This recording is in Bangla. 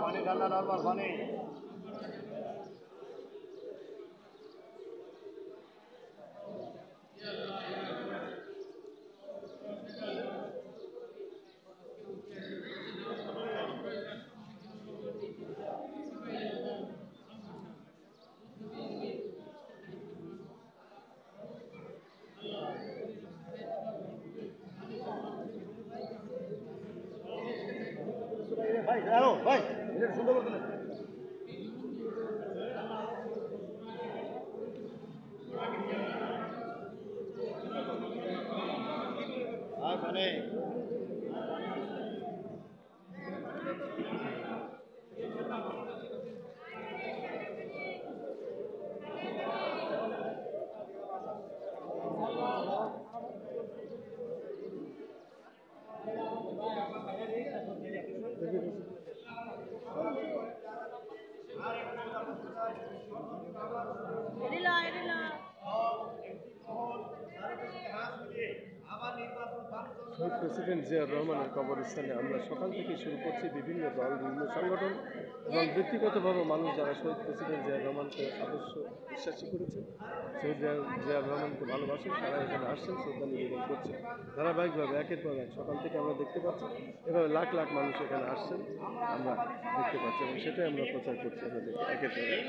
পানি ঠান্ডা নরমাল পানি। ভাই ভাই এটা সুন্দর করে দিলেন। আর মানে শহীদ প্রেসিডেন্ট জিয়াউর রহমানের কবরস্থানে আমরা সকাল থেকে শুরু করছি বিভিন্ন দল, বিভিন্ন সংগঠন এবং ব্যক্তিগতভাবে মানুষ যারা শহীদ প্রেসিডেন্ট জিয়াউর রহমানকে আদর্শ বিশ্বাসী করেছে, শহীদ জিয়াউর রহমানকে ভালোবাসেন, তারা এখানে আসছেন, শ্রদ্ধা নিবেদন করছে ধারাবাহিকভাবে একের পর এক। সকাল থেকে আমরা দেখতে পাচ্ছি এভাবে লাখ লাখ মানুষ এখানে আসছেন, আমরা দেখতে পাচ্ছি এবং সেটাই আমরা প্রচার করছি আমাদের একের পর এক।